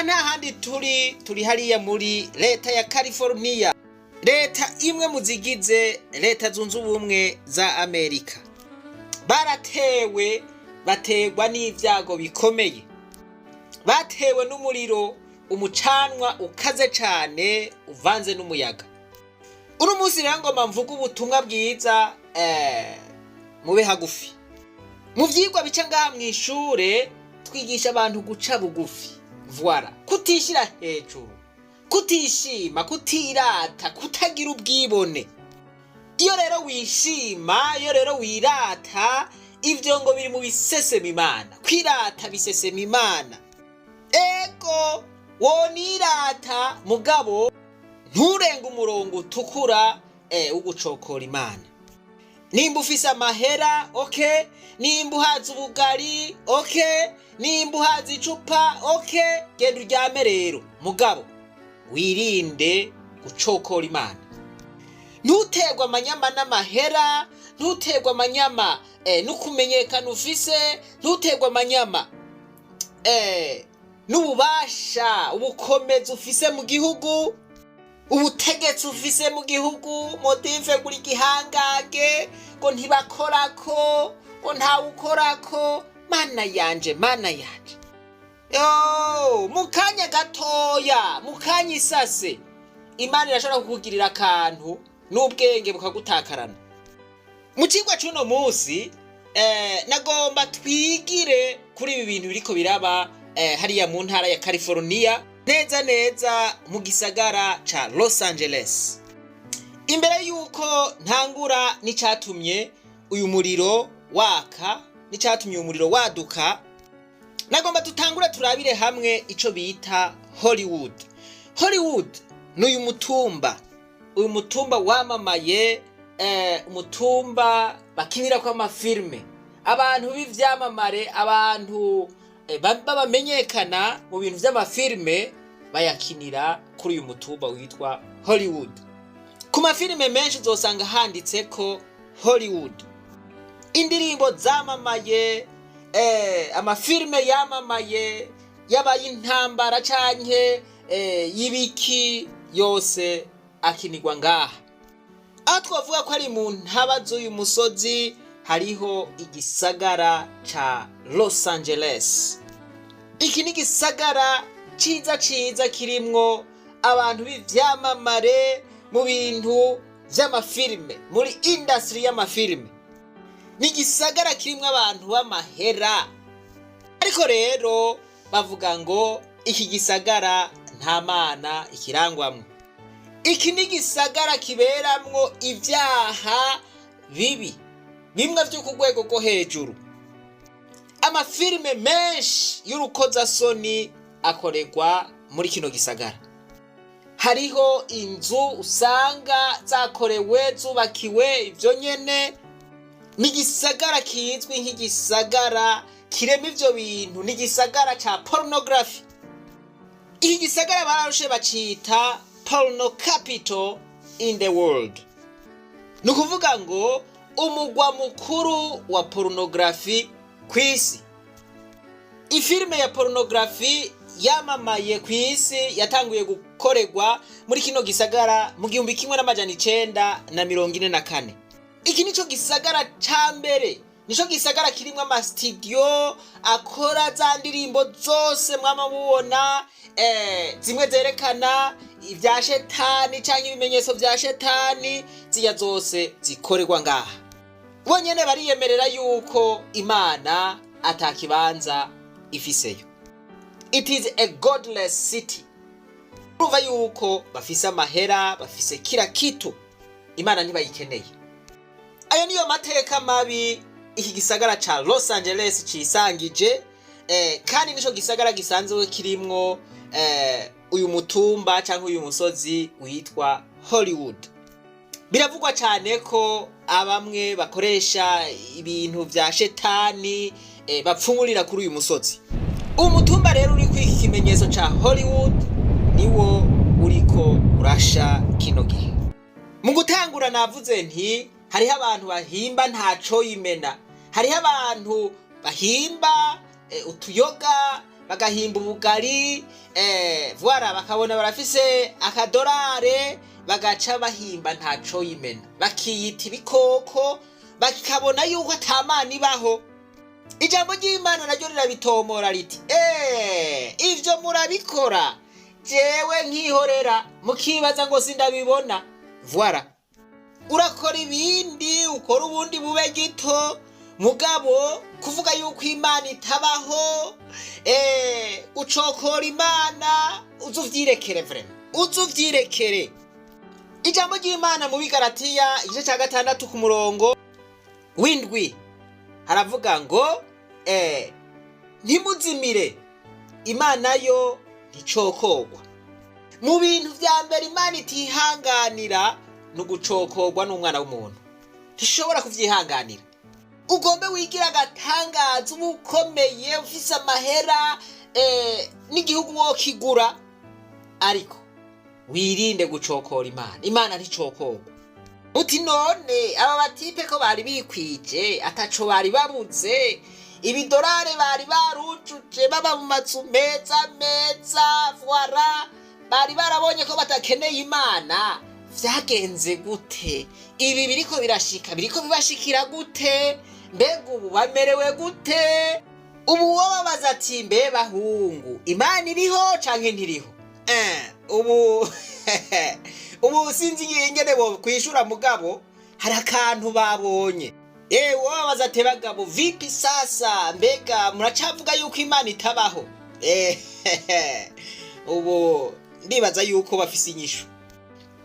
aha nta handi turi hariya muri leta ya California, leta imwe mu zigize leta zunze ubumwe za Amerika. Bategwa n'ivyago bikomeye, batewe n'umuriro, umucanwa ukaze cane uvanze n'umuyaga. Uno munsi rero ngoma mvuga ubutumwa bwiza mube hagufi. Mu vyigwa bica ngaha mw'ishure twigisha abantu guca bugufi, voilà, kutishira hejuru, kutishima, kutirata, kutagira ubwibone. Iyo rero wishima, iyo rero wirata, ivyo ngo biri mu bisesema Imana. Kwirata bisesema Imana. Ego wonirata mugabo nturenga umurongo utukura ugucokora Imana. Nimba ufise amahera, okay, nimba uhaza ubugari, okay, nimba uhaza icupa, okay, genda uryame rero mugabo wirinde gucokora Imana. Ntutegwa amanyama n'amahera, ntutegwa amanyama nukumenyekana ufise, ntutegwa amanyama n'ububasha, ubukomezi ufise mu gihugu, ubutegetsi ufise mu gihugu, motive kuri gihangage, ngo ntibakorako, ngo ntawukorako. Mana yanje, mana yanje, yo mukanya gatoya, mukanya isase, Imana irashobora kukugirira akantu n'ubwenge bukagutakarana. Mu cigwa c'uno munsi nagomba twigire kuri ibi bintu biriko biraba hariya mu ntara ya California, neza mu gisagara ca Los Angeles. Imbere yuko ntangura n'icatumye uyu muriro waka, n'icatumye uyu muriro waduka, nagomba tutangura turabire hamwe ico bita Hollywood. Hollywood n'uyu mutumba wamamaye, umutumba bakinira kwa amafilme, abantu b'ivyamamare, abantu babamenyekana mu bintu vy'amafilme bayakinira kuri uyu mutumba witwa Hollywood. Ku mafilme menshi uzosanga handitseko Hollywood. Indirimbo zamamaye, amafilme yamamaye, yabaye intambara canke y'ibiki yose akinirwa ngaha. Aho twavuga ko ari mu ntaba z'uyu musozi hariho igisagara ca Los Angeles. Iki ni gisagara ciza kirimwo abantu b'ivyamamare mu bintu vy'amafilme, muri industry y'amafilme. Ni gisagara kirimwo abantu b'amahera. Ariko rero bavuga ngo iki gisagara nta Mana ikirangwamwo. Iki ni gisagara kiberamwo ivyaha bibi, bimwe vyo ku rwego rwo hejuru. Amafilme menshi y'urukozasoni akorerwa muri kino gisagara. Hariho inzu usanga zakorewe, zubakiwe ivyo nyene. Ni gisagara kizwi nk'igisagara kirema ivyo bintu, ni gisagara ca pornography. Iki gisagara bararushe bacita porno capital in the world. Nukuvuga ngo umugwa mukuru wa pornography kw'isi. Ifilme ya pornography yamamaye kw'isi yatanguye gukorerwa muri kino gisagara mu 1944. Iki nico gisagara ca mbere, nico gisagara kirimwo ama studio akora za ndirimbo zose mwama mubona, zimwe zerekana ivya shetani canke ibimenyetso vya shetani, ziya zose zikorerwa ngaha. Bonyene bariyemerera yuko Imana atakibanza ifiseyo. It is a godless city. Prova yuko bafise amahera, bafise kila kitu, Imana ntibayikeneye. Ayo niyo mateka mabi iki gisagara ca Los Angeles cisangije, kandi nico gisagara gisanzwe kirimwo uyu mutumba canke uyu musozi witwa Hollywood. Biravugwa cyane ko abamwe bakoresha ibintu vya shetani bapfumurira kuri uyu musozi. Umutumba rero uri kwiki kimenyetso ca Hollywood niwo uriko urasha kino gihe. Mu gutangura navuze nti hariho abantu bahimba ntaco yimena, hariho abantu bahimba utuyoga, bagahimba ubugari voilà bakabona barafise akadorare bagaca bahimba ntaco yimena bakiyita ibikoko bakabona yuko atamana ibaho. Ijambo ry'Imana naryo rirabitomora riti ivyo murabikora jewe nkihorera mukibaza ngo sindabibona. Voilà, urakora ibindi ukora ubundi bube gito mugabo kuvuga yuko Imana itabaho ucokora Imana uzuvyirekere vraiment uzuvyirekere. Ijambo ry'Imana mu Bigalatiya igice ca 6 ku murongo w'indwi haravuga ngo ntimuzimire Imana yo nticokogwa. Mu bintu vya mbere Imana itihanganira no gucokogwa n'umwana w'umuntu ntishobora kuvyihanganira. Ugombe wigira agatangaza ubukomeye ufise amahera n'igihugu wo kigura ariko wirinde gucokora Imana nticokogwa. Uti none aba batipe ko bari bikwije ataco bari babuze ibidorare bari barujuje baba mu mazu meza voilà bari barabonye ko batakeneye Imana vyagenze gute? Ibi biriko birashika biriko bibashikira gute? Mbega ubu bamerewe gute? Ubu wobabaza ati mbe bahungu Imana iriho canke ntiriho? Ubu sinzi ingene bo kwishura mugabo hari akantu babonye. Wobabaza ati bagabo vipi sasa mbega muracavuga yuko Imana itabaho? Ubu ndibaza yuko bafise inyishu.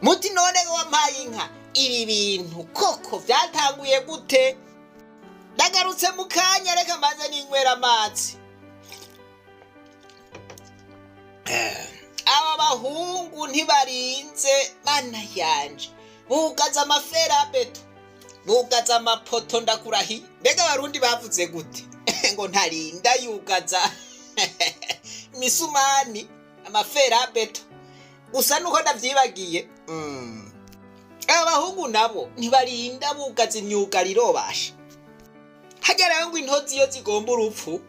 Muti none wampaye inka ibi bintu koko vyatanguye gute? Ndagarutse mu kanya reka mbanze ninywera amazi. Aba bahungu ntibarinze Mana yanje bugaza amaferabeto bugaza amapoto ndakurahi. Mbega abarundi bavuze gute? Ngo ntarinda yugaza misumani amaferabeto gusa nuko ndavyibagiye. Abahungu nabo ntibarinda bugaza imyugariro basha. Hagera ngo intozi iyo zigomba urupfu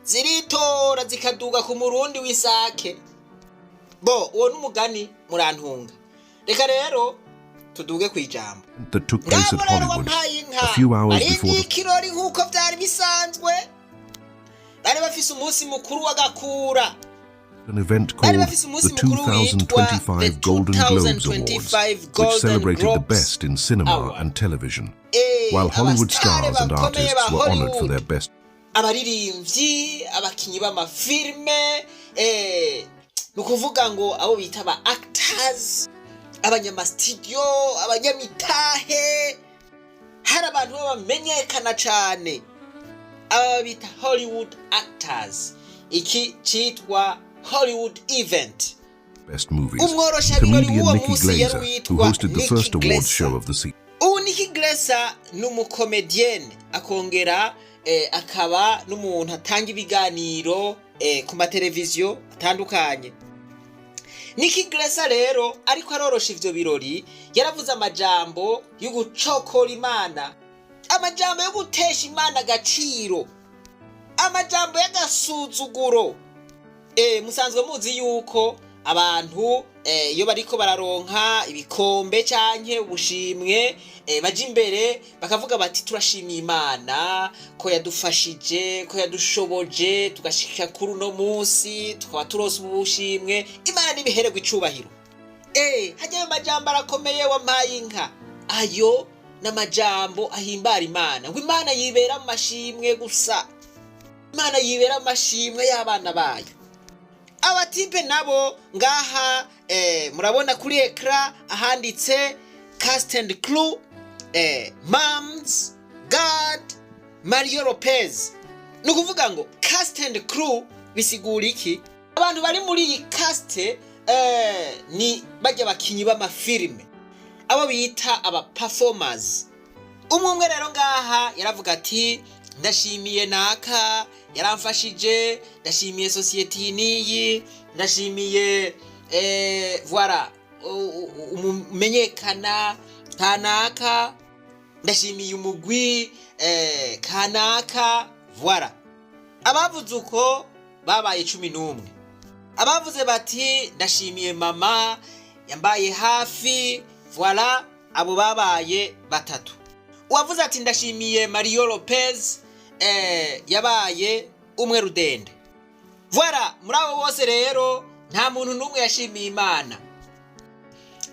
ziritora zikaduga ku murundi w'isake. Uwo n'umugani murantunga. Reka rero tuduge kwijambo. That took place at Hollywood a few hours before the kirori nkuko vyari bisanzwe. Bari bafise umunsi mukuru w'agakura. An event called the 2025 Golden Globes Awards, which celebrated the best in cinema and television, while Hollywood stars and artists were honored for their best. Abaririmbyi, abakinyi b'amafilme, nukuvuga ngo abo bita ba actors, abanyamastudio, abanyamitahe, hari abantu bamenyekana cane, aba bita Hollywood actors. Iki citwa Hollywood event. Best movies. Comedian Nikki Glaser, who hosted the first awards show of the season. Nikki Glaser n'umukomedienne akongera akaba n'umuntu atanga ibiganiro ku mateleviziyo atandukanye. Nikki Glaser rero ariko arorosha ivyo birori yaravuze amajambo yo gucokora Imana, amajambo yo gutesha Imana agaciro, amajambo y'agasuzuguro. Musanzwe muzi yuko abantu iyo bariko bararonka ibikombe canke ubushimwe baje imbere bakavuga bati turashimiye Imana ko yadufashije ko yadushoboje tugashika kuri uno munsi tukaba turose ubushimwe, Imana nibihererwa icubahiro. Hajya amajambo arakomeye wampaye inka, ayo n'amajambo ahimbara Imana, ngo Imana yibera mu mashimwe gusa, Imana yibera mu mashimwe y'abana bayo. Abatipe nabo ngaha murabona kuri ekra ahanditse cast and crew, Mams, God, Mario Lopez. Nukuvuga ngo cast and crew bisigura iki? Abantu bari muri iyi cast ni bajya bakinyi b'amafilme, abo bita aba performers. Umwe rero ngaha yaravuga ati ndashimiye naka yaramfashije, ndashimiye society niyi, ndashimiye voilà umumenyekana kanaka, ndashimiye umugwi kanaka. Voilà, abavuze uko babaye 11. Abavuze bati ndashimiye mama yambaye hafi, voilà, abo babaye 3. Uwavuze ati ndashimiye Mario Lopez yabaye umwe rudende. Voilà, muri abo bose rero nta muntu n'umwe yashimiye Imana.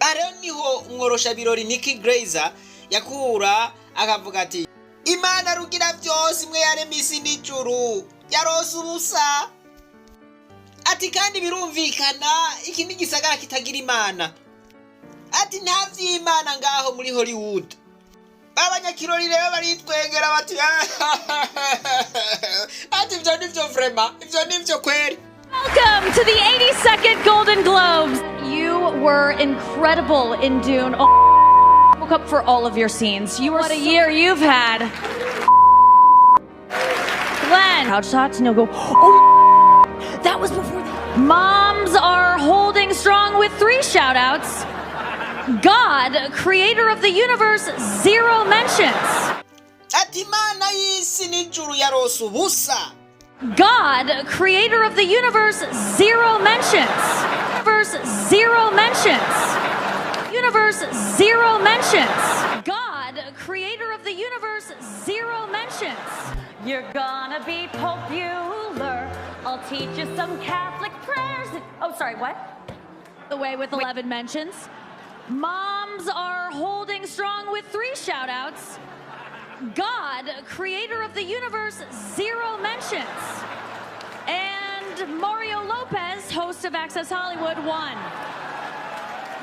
Ariho niho umworosha birori Nicky Grazer yakura akavuga ati Imana rugira byose, imwe yaremye isi n'ijuru, yarose ubusa. Ati kandi birumvikana iki ni gisagara kitagira Imana. Ati nta vy'Imana ngaho muri Hollywood. Abanyakirori rero baritwengera bati ati ivyo nivyo vraiment, ivyo nivyo kweri. Welcome to the 82nd Golden Globes. You were incredible in Dune. Oh, woke up for all of your scenes. You were what a year you've had. Glenn, couch shots, no go. Oh, that was before the moms are holding strong with 3 shout-outs. God, creator of the universe, 0 mentions. Ati Imana y'isi n'ijuru yarose ubusa. God, creator of the universe, 0 mentions. Universe, 0 mentions. Universe, 0 mentions. God, creator of the universe, 0 mentions. You're gonna be popular. I'll teach you some Catholic prayers. Oh, sorry, what? The way with 11 mentions. Moms are holding strong with 3 shout-outs. God, creator of the universe, 0 mentions. And Mario Lopez, host of Access Hollywood, 1.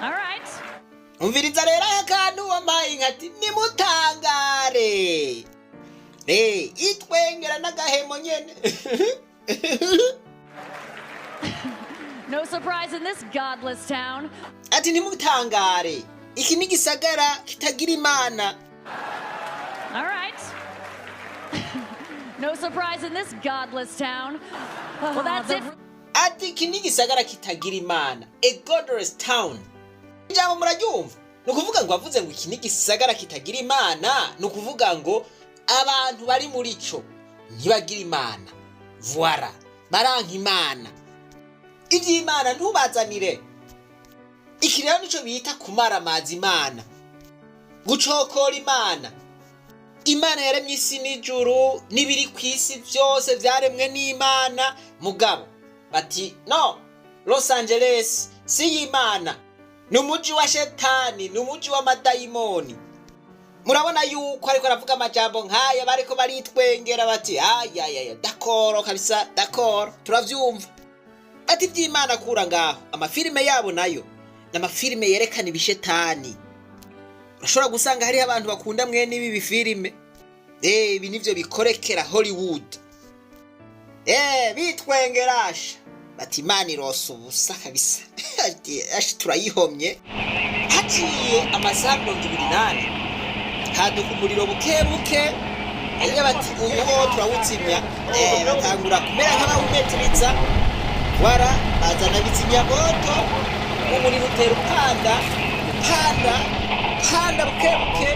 All right. Umviriza rero akantu wambaye nkati nimutangare. Itwengera n'agahemo nyene. No surprise in this godless town. Ati nimutangare. Iki ni gisagara kitagira Imana. All right. No surprise in this godless town. Well, that's it. Ati iki ni gisagara kitagira Imana. A godless town. Ijambo muraryumva? Nukuvuga ngo avuze ngo iki ni gisagara kitagira Imana, nukuvuga ngo abantu bari muri cyo ntibagira Imana. Voilà. Baranka Imana. Ivy'Imana ntubazanire. Iki rero nico bita kumara amazi Imana. Gucokora Imana. Imana yaremye isi n'ijuru n'ibiri kwisi byose byaremwe n'Imana. Mugabo bati no, Los Angeles si Imana, n'umuji wa shetani, n'umuji wa madayimoni. Murabona yuko ariko aravuga amajambo nkaya bariko baritwengera bati aya d'accord kabisa, d'accord, turavyumva. Ati vy'Imana kura ngaho amafilime yabo nayo n'amafilime yerekana ibishetani. Urashobora gusanga hari abantu bakunda mwene ibi bifilime. Ibi nivyo bikorekera Hollywood. Bitwengerasha bati Imana irose ubusa kabisa. Ati turayihomye. Haciye amasaha 28 haduka umuriro bukebuke. Iyo bati uwo turawutsimya batangura kumera nk'abawumetiriza. Wara bazana bitsinyagoto umuriro utera upanda bukebuke,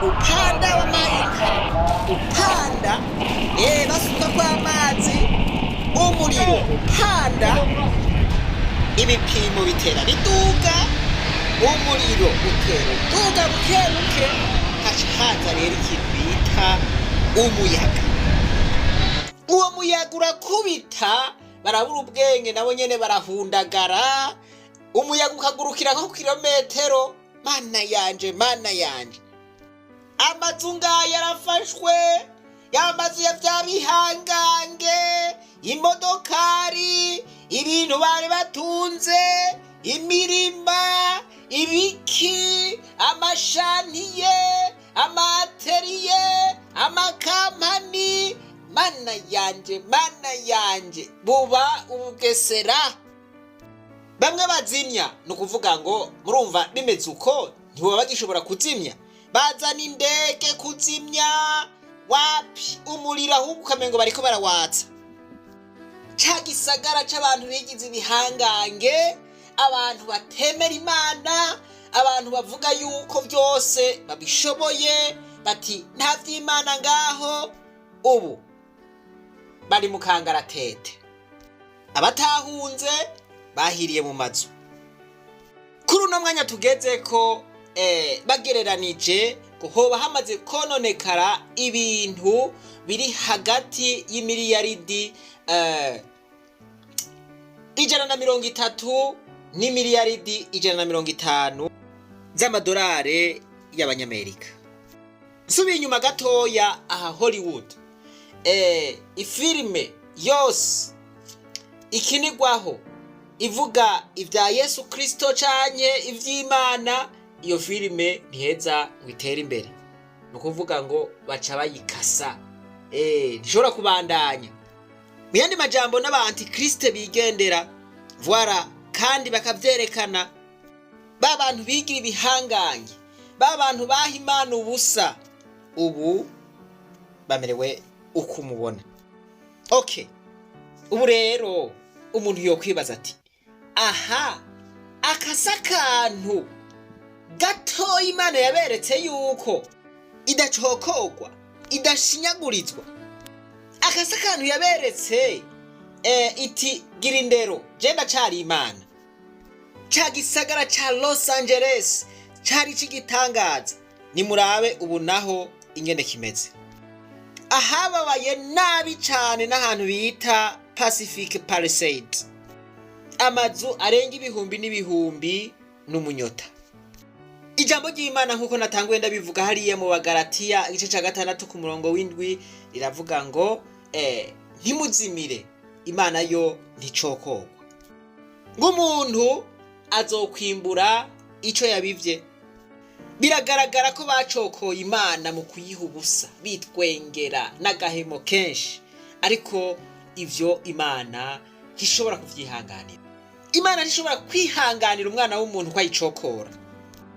upanda w'amayinka, upanda basuka kwa amazi, umuriro upanda, ibipimo bitera biduga, umuriro utera uduga bukebuke. Haca rero ikintu bita umuyaga. Uwo muyaga urakubita, barabura ubwenge nabo nyene barahundagara. Umuyaga ukagurukira nko kilometero. Mana yanje. Amazu ngaya yarafashwe, yamazu ya byabihangange, imodokari, ibintu bari batunze, imirima, ibiki, amashantiye, amateriye, amakampani. Mana yanje buba ubugesera. Bamwe bazimya nukuvuga ngo murumva bimeze uko ntibo bagishobora kuzimya, bazana indege kuzimya. Wapi umurira ahubwo ukamengo bariko barawatsa. Ca gisagara c'abantu bigize ibihangange, abantu batemera Imana, abantu bavuga yuko byose babishoboye, bati nta vy'Imana ngaho. Ubu bari mu kangaratete, abatahunze bahiriye mu mazu. Kuri uno mwanya tugeze ko bagereranije hoba hamaze kononekara ibintu biri hagati y'imiliyaridi 130 n'imiliyaridi 150 z'amadolari y'abanyamerika. Subiye inyuma gatoya aha Hollywood, ifilime yose ikinigwaho ivuga ibya Yesu Kristo canke ivy'Imana, iyo filime ntiheza witera imbere. Nukuvuga ngo baca bayikasa, ntishobora kubandanya. Mu yandi majambo n'aba-antikriste bigendera voilà, kandi bakavyerekana ba bantu bigira ibihangange, ba bantu baha Imana ubusa, ubu bamerewe uko mubona. Okay, ubu rero umuntu yokwibaza ati aha akasa kantu gato Imana yaberetse yuko idacokogwa, idashinyagurizwa. Akasa kantu yaberetse iti gira indero, jenda cari Imana. Ca gisagara ca Los Angeles cari cigitangaza. Nimurabe ubu naho ingene kimeze. Ahababaye nabi cane n'ahantu bita Pacific Palisades. Amazu arenga ibihumbi n'ibihumbi n'umunyota. Ijambo ry'Imana nkuko natanguye ndabivuga hariya mu Bagalatiya igice ca 6 ku murongo w'indwi riravuga ngo ntimuzimire, Imana yo nticokogwa. Ng'umuntu azokwimbura ico yabivye. Biragaragara ko bacokoye Imana mu kuyiha ubusa, bitwengera n'agahemo kenshi, ariko ivyo Imana ntishobora kuvyihanganira. Imana ntishobora kwihanganira umwana w'umuntu ko ayicokora.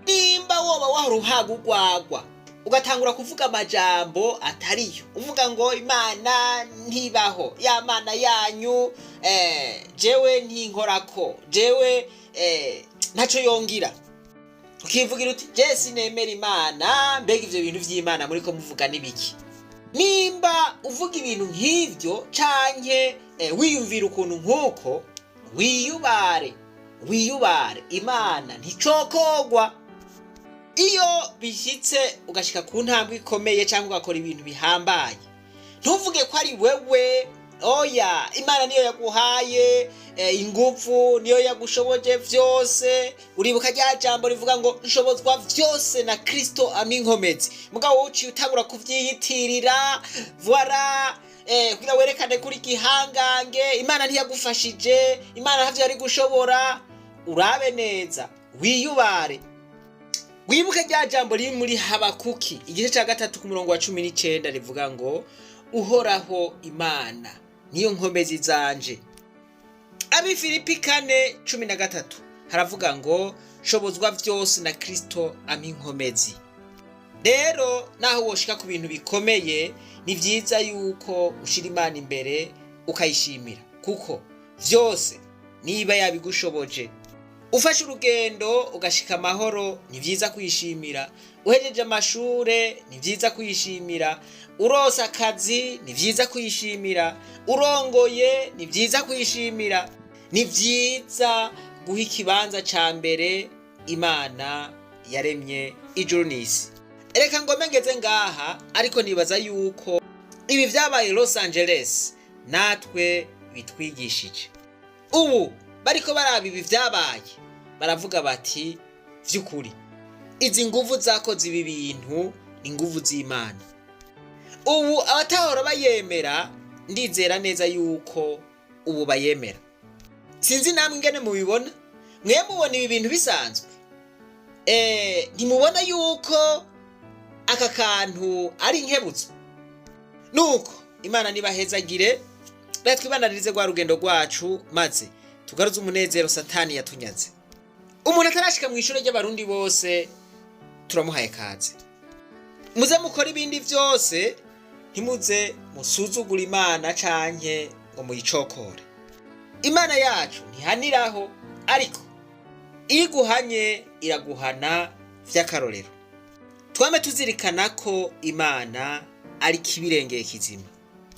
Nimba woba waruhaga ugwagwa ugatangura kuvuga amajambo atariyo, uvuga ngo Imana ntibaho, ya Mana yanyu jewe ntinkorako, jewe ntaco yongira, ukivugira uti je sinemera Imana, mbega ivyo bintu vy'Imana muriko muvuga nibiki? Nimba uvuga ibintu nk'ivyo canke wiyumvira ukuntu nkuko, wiyubare, Imana nticokogwa. Iyo bishitse ugashika ku ntambwe ikomeye cyangwa ugakora ibintu bihambaye, ntuvuge ko ari wewe. Oya, Imana niyo yaguhaye ingufu, niyo yagushoboje vyose. Uribuka rya jambo rivuga ngo nshobozwa vyose na Kristo aminkomezi. Mugabo uci utangura kuvyiyitirira voilà, kugira werekane kuri gihangange, Imana ntiyagufashije, Imana ntavyo yari gushobora. Urabe neza, wiyubare. Wibuke rya jambo riri muri Habakuki igice ca 3 ku murongo wa 19 rivuga ngo uhoraho Imana niyo nkomezi zanje. Abi Filipi 4:13 haravuga ngo shobozwa vyose na Kristo aminkomezi. Rero naho woshika ku bintu bikomeye, ni vyiza yuko ushira Imana imbere ukayishimira, kuko vyose niba yabigushoboje. Ufashe urugendo ugashika amahoro, ni vyiza kwishimira. Uhejeje amashure, ni vyiza kwishimira. Urosa akazi, ni vyiza kwishimira. Urongoye, ni vyiza kwishimira. Ni vyiza guha ikibanza ca mbere Imana yaremye ijuru n'isi. Reka ngome ngeze ngaha, ariko nibaza yuko ibi vyabaye Los Angeles natwe bitwigishije. Ubu bariko baraba ibi vyabaye, baravuga bati vy'ukuri izi nguvu zakoze ibi bintu ni nguvu z'Imana. Ubu abatahora bayemera, ndizera neza yuko ubu bayemera. Sinzi namwe ngene mubibona, mwe mubona ibi bintu bisanzwe? Ntimubona yuko aka kantu ari nkebutso? Nuko Imana nibahezagire, batwibanarize gwa rugendo rwacu, maze tugaruze umunezero Satani yatunyaze. Umuntu atarashika mu ishure ry'abarundi bose turamuhaye kaze. Muze mukora ibindi vyose, ntimuze musuzugura Imana canke ngo muyicokore. Imana yacu ntihaniraho, ariko iguhanye iraguhana vy'akarorero. Twame tuzirikana ko Imana ari kibirengeye kizima.